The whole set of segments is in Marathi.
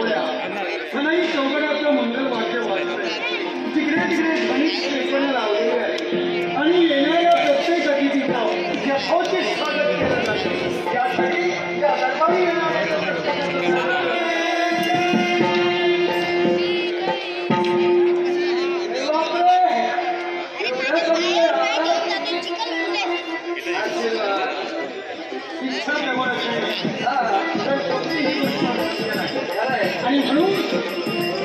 नाही चौघड्याचं मंगल वाद्य वाजतंय. तिकडे तिकडे ध्वनी पेपरला लावलेले आहे आणि येणाऱ्या प्रत्येक अतिथीचा यथोचित स्वागत केलं जातं. यासाठी या दरबारी येणाऱ्या आणि म्हणून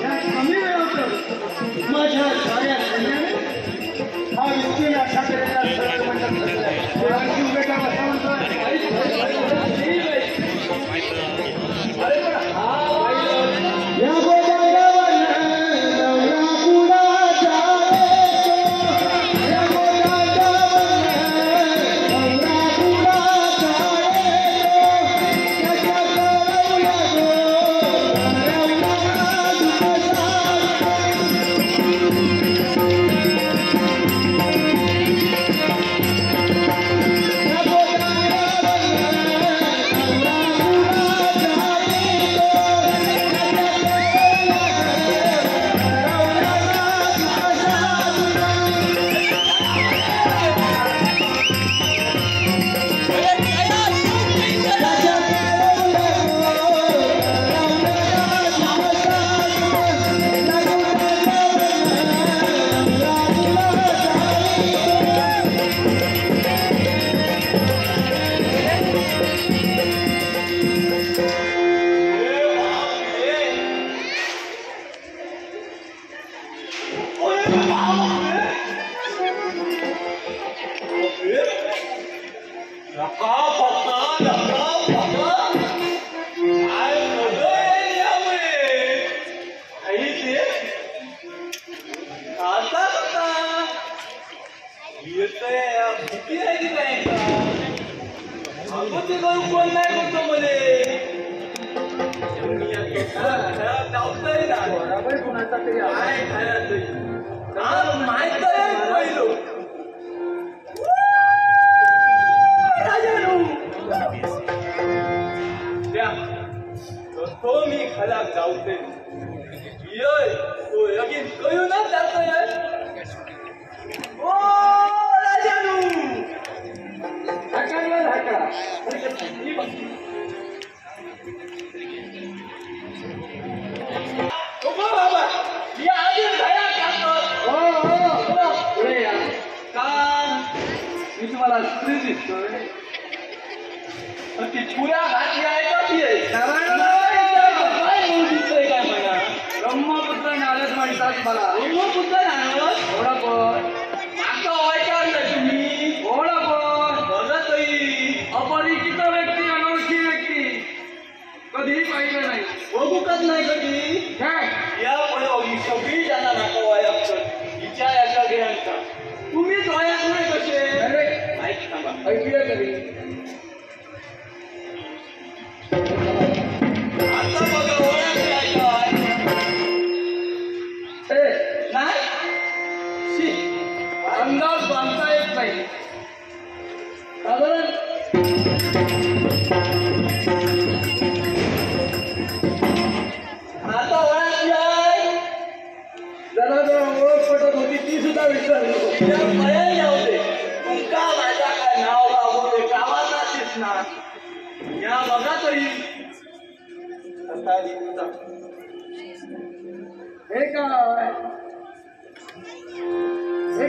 या कमी वेळात माझ्या साऱ्या सैन्याने हा विस्तीर्ण अशा केलेला सरळ मंडळ बेटा कसा म्हणतोय अरे पण हा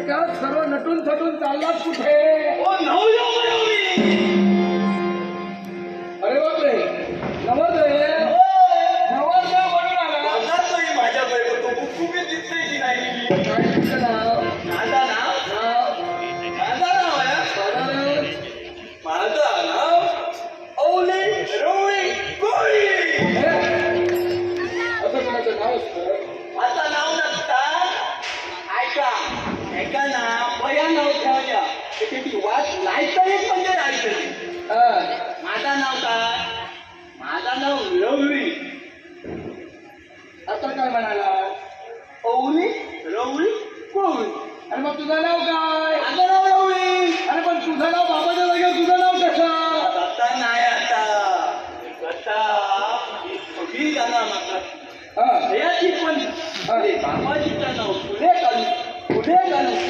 या सर्व नटून थटून चाललात कुठे? अरे बापरे नवरदेव नवरदेव म्हणून आला माझ्या खूप दिसते की नाही? माझं नाव ओली रोळी गोळी. असं कोणाचं नाव असतं? आता नाव नसतं. ऐका ना बया नाव ठेवल्या त्याची वाट लायचं एक म्हणजे राहायचं. माझं नाव काय? माझं नाव रवळी. आता काय म्हणाला? ओली रवळी कोण? अरे मग तुझं नाव काय? माझं नाव रवळी. अरे पण तुझं नाव बाबाच्या जागेवर तुझं नाव कसं? आता नाही आता कसा ही गाणं माका हा याची पण बाबाजीचं नाव पुढे घालू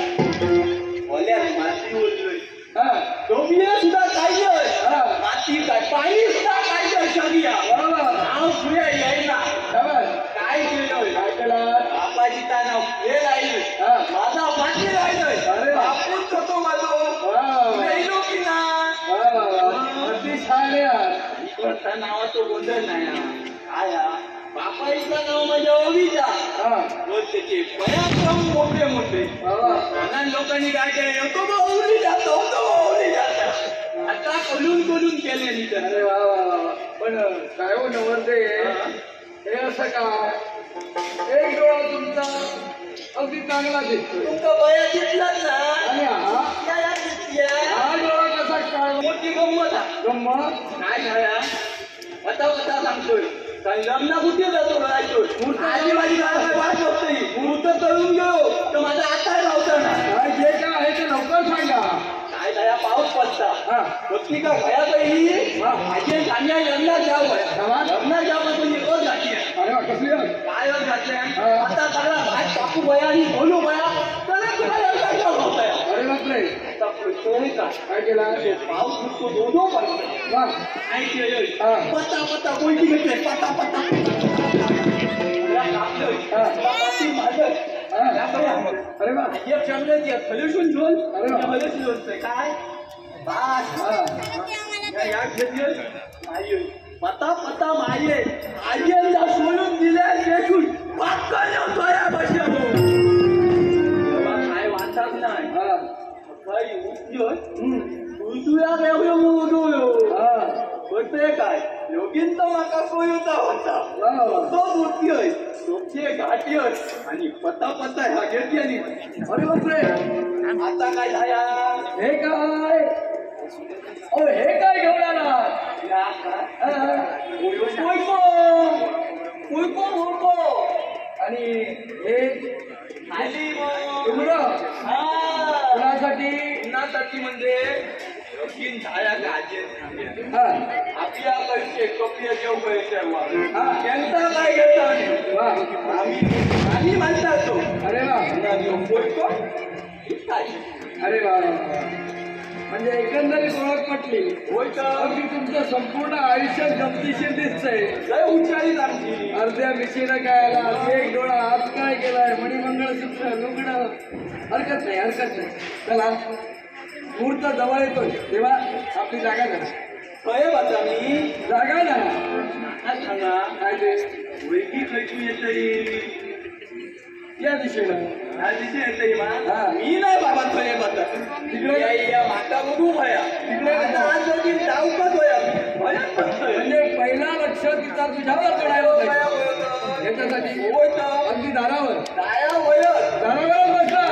ओल्यात माती ओढलोय हा डोबिया सुद्धा काढलं माती काय पाणी सुद्धा काढलं शरिया नाव पुढे यायला काय केलं काय केलं बाबाजीचं नाव पुढे राहिलं माझा माती राहिलोय बापूच होतो माझं राहिलो की ना अति छान इकडचा नावाचं गोंधळ नाही काय बापाईचं नाव माझ्या ओवीचा त्याचे पराक्रम मोठे मोठे लहान लोकांनी काय केलं तो ओवली जातो तो ओवली जातो आता कलून केले अरे वा वा वा पण काय हो नवरते हे असं का एक डोळा तुमचा अगदी चांगला दिसतो तुमचा बया दिसलाच ना आणि हा डोळा कसा काय मोठी गंमत गंमत काय झाला आता सांगतोय लग्न कुठे जातो राहायचो आधी माझी काय वाट बघतोय मुहूर्त तळून गेलो तर माझा आता राहतो ना जे काय आहे ते लवकर सांगा काय झाला पाऊस पडता बघती का घरात माझे सांगा लग्नात लग्नात जावं तुम्ही रोज घातली अरे वा कसली काय रोज घातले आता सगळा भात कापू बया आणि बोलू बया तर तुम्हाला अरे बापरे काय केला पाऊस नुसतो दोन पडतो पत्ता कोणती घेतले पत्ता अरे वा एक शब्द हलून घेऊन काय पत्ता माये आयला सोडून दिल्या देखून काय वाचत नाही काय योगीन तर माका सोयता होता तो मूर्ती होय सोपचे घाटी आणि पत्ता ह्या घेतली आणि अरे बापरे आता काय झाया हे काय हे काय घेऊन आला आणि हे खाली कुणासाठी म्हणजे योगीन झाया गाजे आपल्या पैसे कपिया जेव पैसे त्यांचा काय घेता आम्ही म्हणतात तो अरे वा अरे वा म्हणजे एकंदरीत ओळख पटली अगदी तुमचं संपूर्ण आयुष्य गमतीशीर दिसतंय लय उंचाई लागली अर्ध्या मिशीनं काय आला एक डोळा हात काय केलाय मणिमंगळसूत्र लुगडं हरकत नाही चला मुहूर्त जवळ येतोय तेव्हा आपली जागा झाली कळे बाचा मी जागा ना सांगा काय ते वेगळी खैची येते या दिशेनं ह्या दिशे येते मी नाही बाबा खरे बाचा तिकडे या माता बघू भया तिकडे आज जरी जाऊकच होया म्हणजे पहिला लक्ष तिचा तुझ्यावर पडायला याच्यासाठी अगदी दारावर दारावर बसला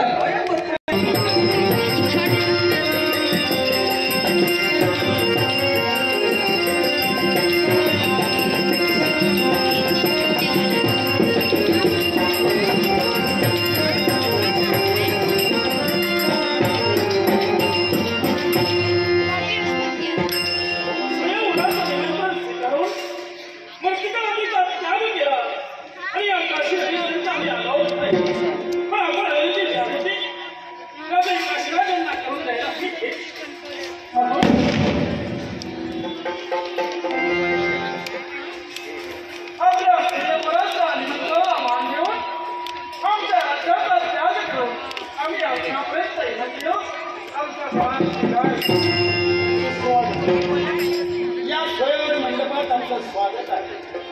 या स्वयंवर मंडपात आमचं स्वागत आहे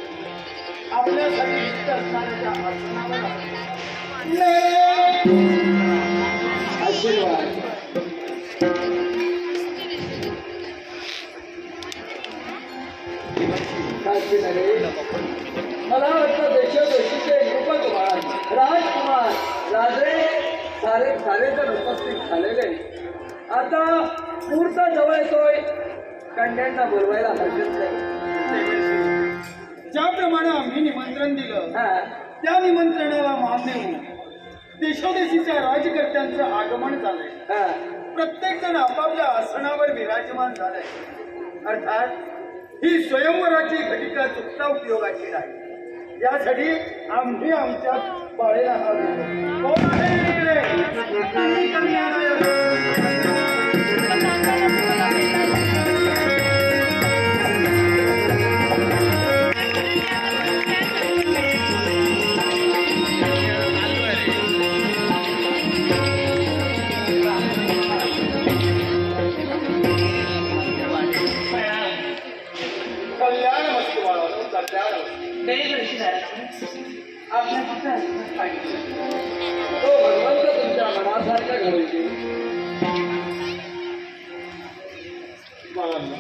आपल्यासाठी इष्ट असणाऱ्या आशीर्वाद मला वाटतं देशोदेशीचे रूपकुमार राजकुमार राजे सारे तर उपस्थित झालेले आता मुहूर्त जवळ येतोय कन्यांना बोलवायला हरकत नाही ज्याप्रमाणे आम्ही निमंत्रण दिलं त्या निमंत्रणाला मान देऊन देशोदेशीच्या राजकर्त्यांचं आगमन झालंय प्रत्येक जण आपापल्या आसनावर विराजमान झालंय अर्थात ही स्वयंवराची घटिका चुकता उपयोगाची नाही यासाठी आम्ही आमच्या बाळेला हात देतो. कोण आहे इकडे? कमी आहे. कल्याण मस्त बाळा, कल्याण तो भगवंत तुमच्या मनासारखा घडवतील. बाळांनो,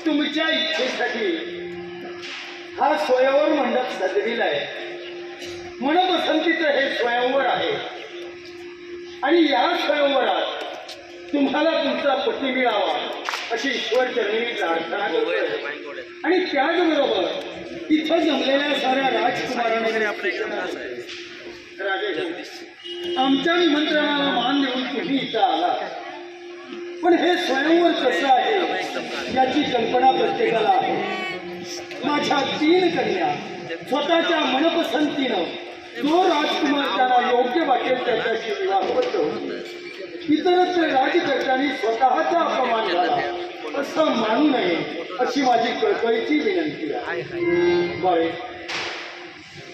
तुमच्या इच्छेसाठी हा स्वयंवर मंडप सजविला आहे. मनपसंतीचं हे स्वयंवर आहे आणि या स्वयंवरात तुम्हाला तुमचा पती मिळावा अशी ईश्वर चरणी प्रार्थना करतोय. आणि त्याचबरोबर इथं जमलेल्या साऱ्या राजकुमारांनी आमच्या निमंत्रणाला मान देऊन तुम्ही इथं आला. पण हे स्वयंवर कसं आहे याची कल्पना प्रत्येकाला आहे. माझ्या 3 कन्या स्वतःच्या मनपसंतीनं जो राजकुमार त्यांना योग्य वाटेल त्याच्याशी विवाहबद्ध होतो. इतरत्र राजकर्त्यांनी स्वतःचा अपमान झाला असं मानू नये अशी माझी कळकळीची विनंती आहे. बाळे,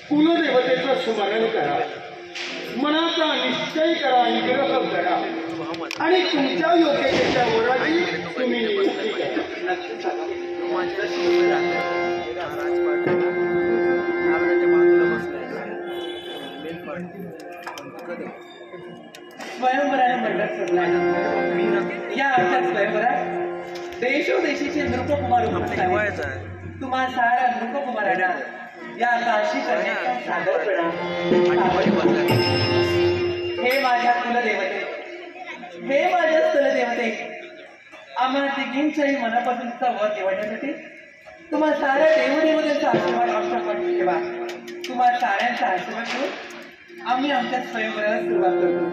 कुलदेवतेचं स्मरण करा, मनाचा निश्चय करा, निग्रह करा आणि तुमच्या योग्यतेच्या वराची तुम्ही नियुक्ती करा. स्वयंवराने मंडप सजला. या आमच्या स्वयंवरात देशोदेशीचे नृपकुमार उपस्थित आहेत. तुम्हा साऱ्या नृपकुमारांना या काशी करण्याचा सादरपणा. हे माझ्या कुलदेवते, हे माझ्या स्थलदेवते, आम्हाला तिघींच्याही मनापासूनचा वर निवडण्यासाठी तुम्हा साऱ्या देवदेवतेचा आशीर्वाद आमच्या पाठी ठेवा. तुम्हा साऱ्यांचा आशीर्वाद घेऊन आम्ही आमच्या स्वयंवराला सुरुवात करतो.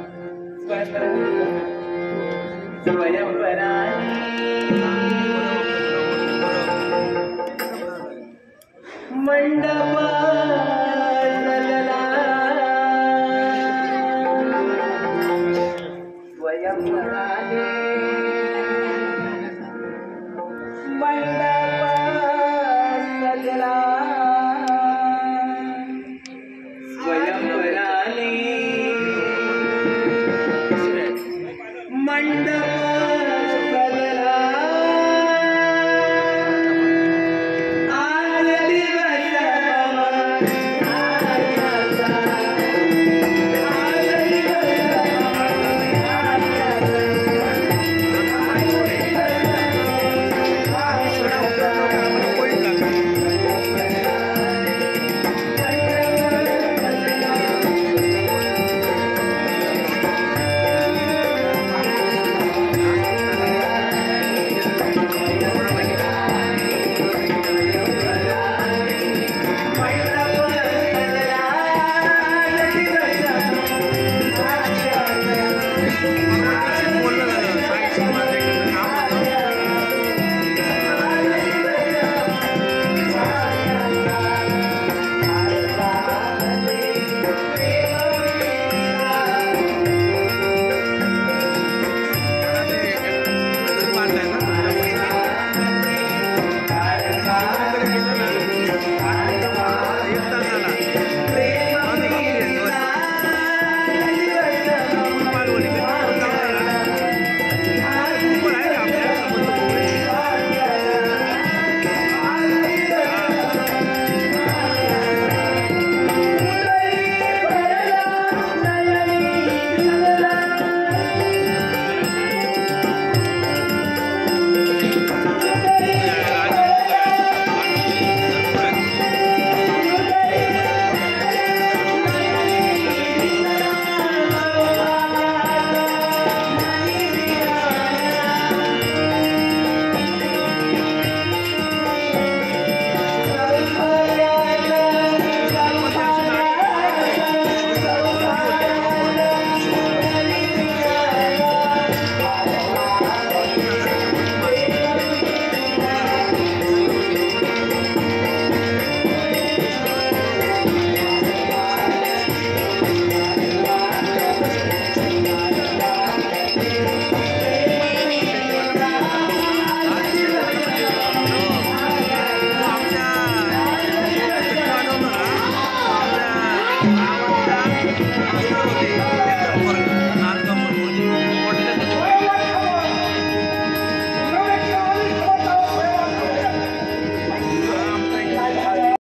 मंडप सजला स्वयंवराने. मंडप सजला स्वयंवराने. मंडप सजला आज दिवस